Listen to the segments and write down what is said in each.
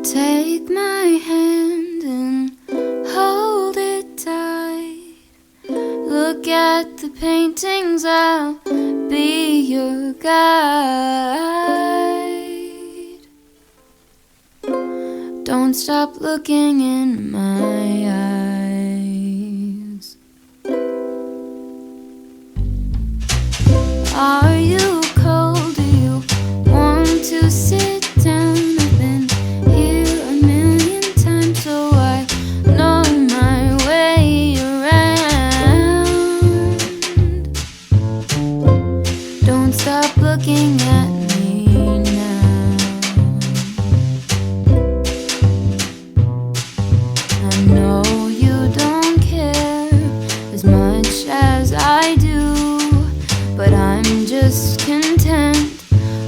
Take my hand and hold it tight. Look at the paintings, I'll be your guide. Don't stop looking in my eyes. Are you cold? Do you want to sit down? I've been here a million times, so I know my way around. Don't stop looking at me now. I know you don't care as much as I do, but I'm just content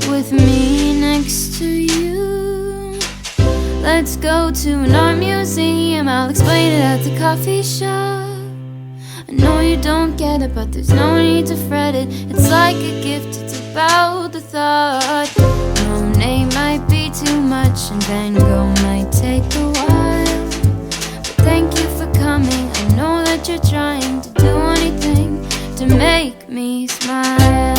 with me next to you. Let's go to an art museum, I'll explain it at the coffee shop. I know you don't get it, but there's no need to fret it. It's like a gift, it's about the thought. Monet might be too much and Van Gogh might take a while, but thank you for coming. I know that you're trying to do anything to make me smile.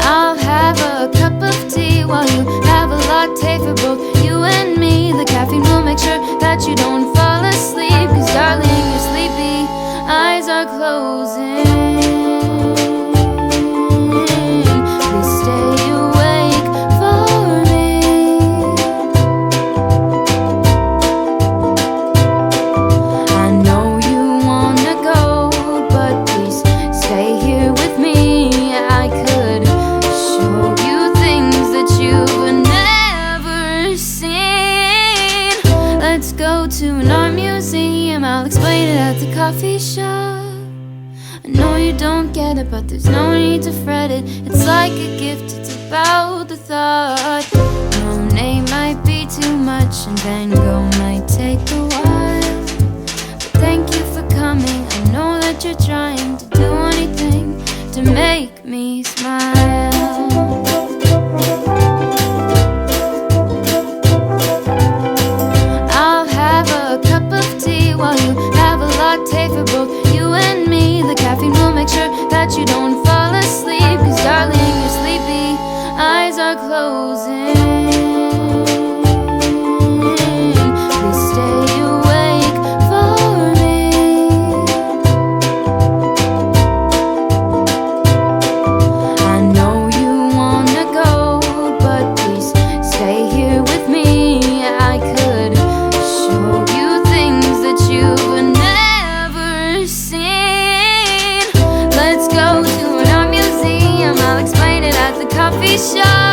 I'll have a cup of tea while you have a latte for both you and me. The caffeine will make sure that you don't fall asleep, 'cause darling, you're sleepy, eyes are closing. Please stay awake for me. I know you wanna go, but please stay here with me. I could show you things that you've never seen. Let's go to an art museum, I'll explain it at the coffee shop. I know you don't get it, but there's no need to fret it. It's like a gift, it's about the thought. Monet might be too much and Van Gogh might take a while, but thank you for coming. I know that you're trying to do anything to make me smile. I'll have a cup of tea while you have a latte for both you and me. The caffeine will make sure that you don't fall asleep, 'cause darling, you're sleepy, eyes are closing. Please stay awake for me. I know you wanna go, but please stay here with me. I could show you things that you've never seen. Let's go to an art museum, I'll explain it at the coffee shop.